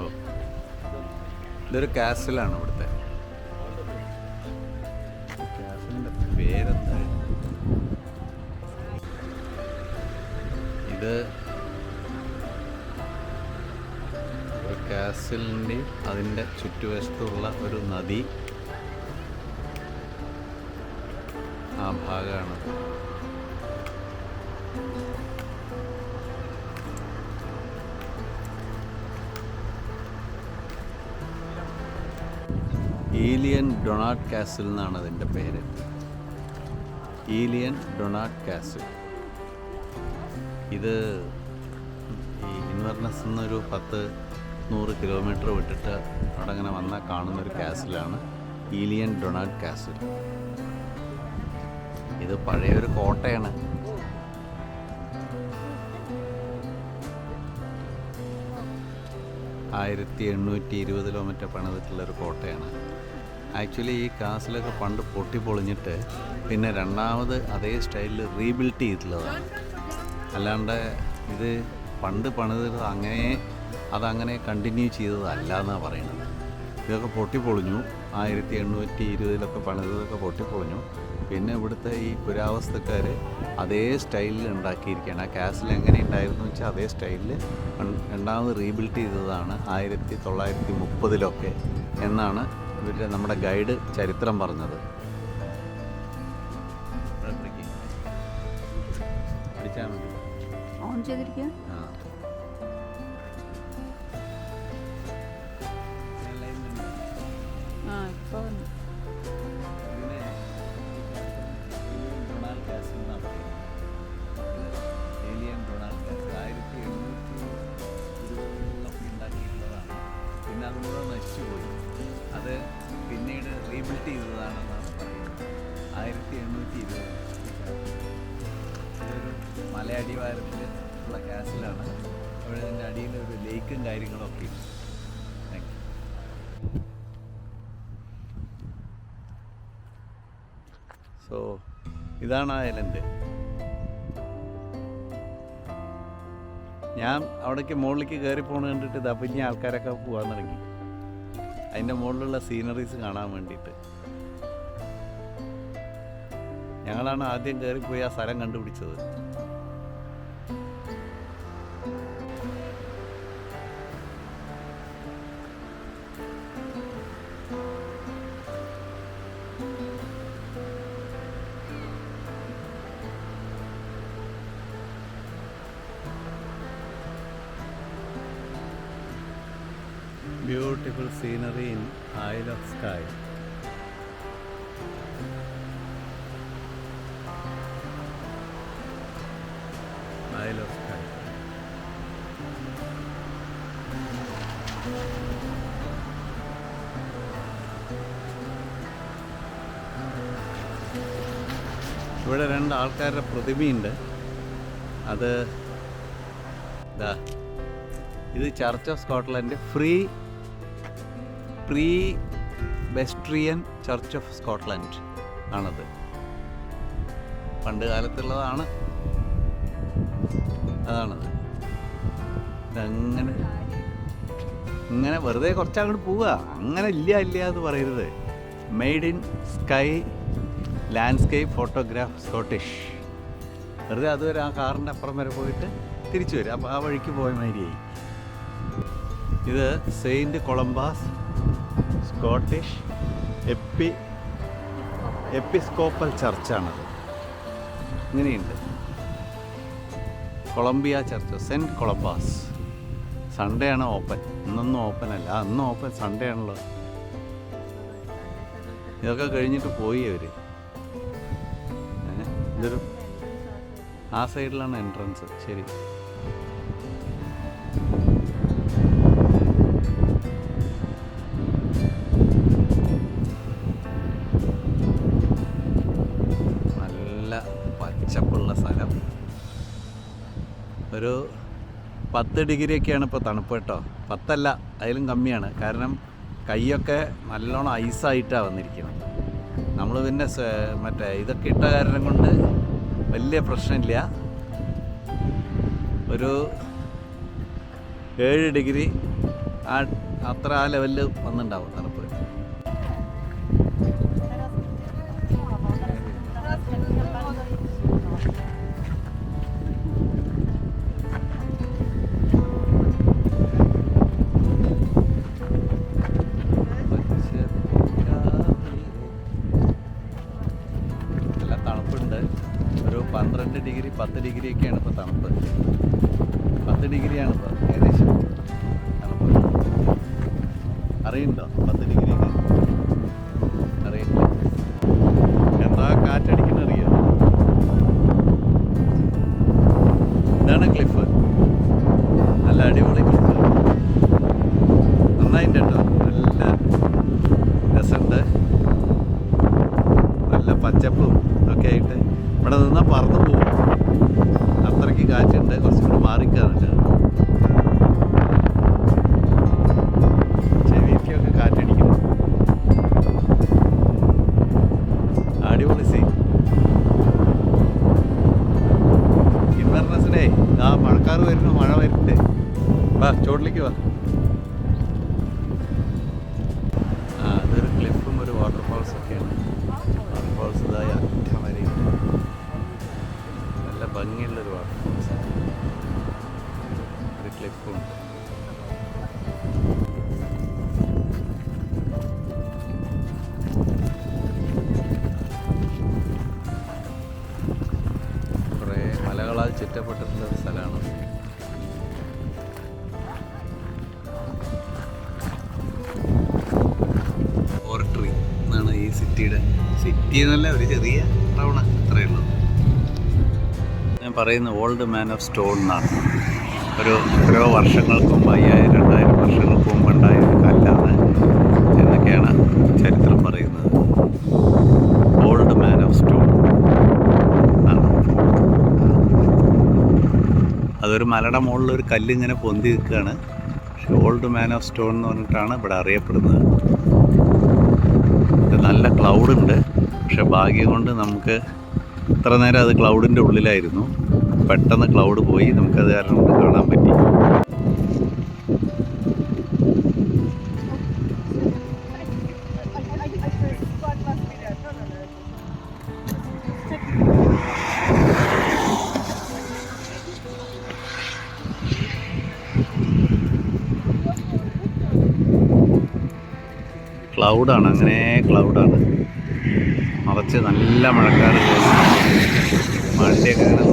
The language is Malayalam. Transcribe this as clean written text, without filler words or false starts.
ഓ, ഇതൊരു കാസിലാണ് ഇവിടുത്തെ. കാസിലിൻ്റെ പേരെന്തായിരുന്നു? ഇത് ഒരു കാസിലിൻ്റെ അതിൻ്റെ ചുറ്റുവശത്തുള്ള ഒരു നദി, ആ ഭാഗമാണ്. ഈലിയൻ ഡൊണാട്ട് കാസിൽ എന്നാണ് അതിൻ്റെ പേര്. ഈലിയൻ ഡൊണാട്ട് കാസിൽ. ഇത് ഈ ഇൻവെർണസ് എന്നൊരു 10-100 കിലോമീറ്റർ വിട്ടിട്ട് അവിടെ അങ്ങനെ വന്നാൽ കാണുന്നൊരു കാസിലാണ് ഈലിയൻ ഡൊണാട്ട് കാസിൽ. ഇത് പഴയൊരു കോട്ടയാണ്. ആയിരത്തി 820 മറ്റോ പണിതിട്ടുള്ളൊരു കോട്ടയാണ്. ആക്ച്വലി ഈ കാസിലൊക്കെ പണ്ട് പൊട്ടിപ്പൊളിഞ്ഞിട്ട് പിന്നെ രണ്ടാമത് അതേ സ്റ്റൈലിൽ റീബിൽഡ് ചെയ്തിട്ടുള്ളതാണ്. അല്ലാണ്ട് ഇത് പണ്ട് പണിതത് അതങ്ങനെ കണ്ടിന്യൂ ചെയ്തതല്ല എന്നാണ് പറയുന്നത്. ഇതൊക്കെ പൊട്ടിപ്പൊളിഞ്ഞു. 1820 പണിതതൊക്കെ പൊട്ടിപ്പൊളിഞ്ഞു. പിന്നെ ഇവിടുത്തെ ഈ പുരാവസ്തുക്കാർ അതേ സ്റ്റൈലിൽ ഉണ്ടാക്കിയിരിക്കുകയാണ്. ആ കാസിൽ എങ്ങനെ ഉണ്ടായിരുന്നു വെച്ചാൽ അതേ സ്റ്റൈലിൽ രണ്ടാമത് റീബിൽഡ് ചെയ്തതാണ് 1930 എന്നാണ് ഇവരുടെ നമ്മുടെ ഗൈഡ് ചരിത്രം പറഞ്ഞത്. പഠിച്ചാൽ മതി. ഓൺ ചെയ്തിരിക്കുക. ഇപ്പോൾ ഏലിയൻ ഡൊണാൾഡ് കാസിൽ 1820 ഉണ്ടാക്കിയിട്ടുള്ളതാണ്. പിന്നെ അത് മുഴുവൻ നശിച്ചുപോയി. അത് പിന്നീട് റീബിൽഡ് ചെയ്തതാണെന്നാണ് പറയുന്നത്. 1820. ഇതൊരു മലയടിവാരത്തിൽ ഉള്ള കാസിലാണ്. അവിടെ ഇതിൻ്റെ അടിയിൽ ഒരു ലേക്കും കാര്യങ്ങളൊക്കെ ഉണ്ട്. Thank you. സോ ഇതാണ് ആ ഐലൻഡ്. ഞാൻ അവിടേക്ക് മുകളിലേക്ക് കയറി പോകണ കണ്ടിട്ട് ദപ്പിഞ്ഞ ആൾക്കാരൊക്കെ പോകാൻ തുടങ്ങി അതിൻ്റെ മുകളിലുള്ള സീനറീസ് കാണാൻ വേണ്ടിയിട്ട്. ഞങ്ങളാണ് ആദ്യം കയറിപ്പോയി ആ സ്ഥലം കണ്ടുപിടിച്ചത്. Beautiful scenery in Isle of Skye. Isle of Skye. ഇവിടെ 2 ആൾക്കാരുടെ പ്രതിമയുണ്ട്. അത് ഇത് church of Scotland Presbyterian church of Scotland ആണത്. പണ്ട് കാലത്തുള്ളതാണ്. അതാണത്. ഇങ്ങനെ വെറുതെ കുറച്ചങ്ങോട്ട് പോവുക. അങ്ങനെ ഇല്ല എന്ന് പറയരുത്. Made in sky landscape photograph Scottish. വെറുതെ അതുവരെ ആ കാറിൻ്റെ അപ്പുറം വരെ പോയിട്ട് തിരിച്ചു വരും. അപ്പോൾ ആ വഴിക്ക് പോയ മാതിരിയായി. ഇത് സെയിൻറ്റ് കൊളംബാസ് സ്കോട്ടിഷ് എപ്പിസ്കോപ്പൽ ചർച്ചാണത്. ഇങ്ങനെയുണ്ട്. Columbia church Saint Columba's. Sunday ആണ് ഓപ്പൺ. ഇന്നൊന്നും ഓപ്പൺ അല്ല. അന്ന് ഓപ്പൺ, സൺഡേ ആണല്ലോ. ഇതൊക്കെ കഴിഞ്ഞിട്ട് പോയി അവർ. ഇതൊരു ആ സൈഡിലാണ് എൻട്രൻസ്. ശരി. നല്ല പച്ചപ്പുള്ള സ്ഥലം. ഒരു 10 ഡിഗ്രിയൊക്കെയാണ് ഇപ്പോൾ തണുപ്പ് കേട്ടോ. 10 അല്ല, അതിലും കമ്മിയാണ്. കാരണം കൈയൊക്കെ നല്ലോണം ഐസായിട്ടാണ് വന്നിരിക്കുന്നത്. നമ്മൾ പിന്നെ മറ്റേ ഇതൊക്കെ ഇട്ട കാരണം കൊണ്ട് വലിയ പ്രശ്നമില്ല. ഒരു 7 ഡിഗ്രി അത്ര ആ ലെവലിൽ വന്നിട്ടുണ്ടാവും തണുപ്പ്. നല്ല തണുപ്പുണ്ട്. ഒരു 12 ഡിഗ്രി 10 ഡിഗ്രിയൊക്കെയാണ് ഇപ്പോൾ തണുപ്പ്. 10 ഡിഗ്രിയാണ് ഇപ്പോൾ ഏകദേശം തണുപ്പ്. അറിയുന്നുണ്ടോ 10 ഡിഗ്രിയൊക്കെ? അറിയില്ല. എന്താ കാറ്റടിക്കുന്ന അറിയോ? ഇതാണ് ക്ലിഫ്. നല്ല അടിപൊളി ക്ലിഫ്. നന്നായിട്ട് കേട്ടോ. നല്ല രസമുണ്ട്. നല്ല പച്ചപ്പും ഒക്കെ ആയിട്ട് ഇവിടെ നിന്നാൽ പറന്നു പോകും. അത്രയ്ക്ക് കാറ്റുണ്ട്. കുറച്ചും കൂടെ മാറിക്കാറുണ്ട്. ചെവിക്കൊക്കെ കാറ്റടിക്കുന്നു. അടിപൊളി സീൻ. ഇൻവെർണസിനെ ആ മഴക്കാർ വരുന്നു, മഴ വരുന്നുണ്ട്. വാ ചോട്ടിലേക്ക് വാ. അതൊരു ക്ലിഫും ഒരു വാട്ടർഫാൾസ് ഒക്കെയാണ്. വാട്ടർഫാൾസ് ഇതായി അറ്റം വരെയുണ്ട്. നല്ല ഭംഗിയുള്ളൊരു വാട്ടർഫാൾസ്. ഒരു ക്ലിഫും ഉണ്ട്. കുറേ മലകളാൽ ചുറ്റപ്പെട്ടിട്ടുള്ളൊരു സ്ഥലമാണ്. ഓർട്രി എന്നാണ് ഈ സിറ്റി എന്നല്ല, ഒരു ചെറിയ ടൗണ് അത്രയേ ഉള്ളൂ. ഞാൻ പറയുന്നത് ഓൾഡ് മാൻ ഓഫ് സ്റ്റോൺ എന്നാണ്. എത്രയോ വർഷങ്ങൾക്ക് മുമ്പ് 5000-2000 വർഷങ്ങൾക്ക് മുമ്പ് ഉണ്ടായ ഒരു കല്ലാണ് എന്നൊക്കെയാണ് ചരിത്രം പറയുന്നത്. ഓൾഡ് മാൻ ഓഫ് സ്റ്റോൺ ആണ്. അതൊരു മലയുടെ മുകളിലൊരു കല്ലിങ്ങനെ പൊന്തി നിൽക്കുകയാണ്. പക്ഷെ ഓൾഡ് മാൻ ഓഫ് സ്റ്റോൺ എന്ന് പറഞ്ഞിട്ടാണ് ഇവിടെ അറിയപ്പെടുന്നത്. നല്ല ക്ലൗഡുണ്ട്. പക്ഷെ ഭാഗ്യം കൊണ്ട് നമുക്ക് ഇത്ര നേരം അത് ക്ലൗഡിൻ്റെ ഉള്ളിലായിരുന്നു. പെട്ടെന്ന് ക്ലൗഡ് പോയി. നമുക്കത് കാരണം കൊണ്ട് കാണാൻ പറ്റി. ക്ലൗഡാണ്, അങ്ങനെ ക്ലൗഡാണ്. നിറച്ച് നല്ല മഴക്കാറ്. മഴയൊക്കെ അങ്ങനെ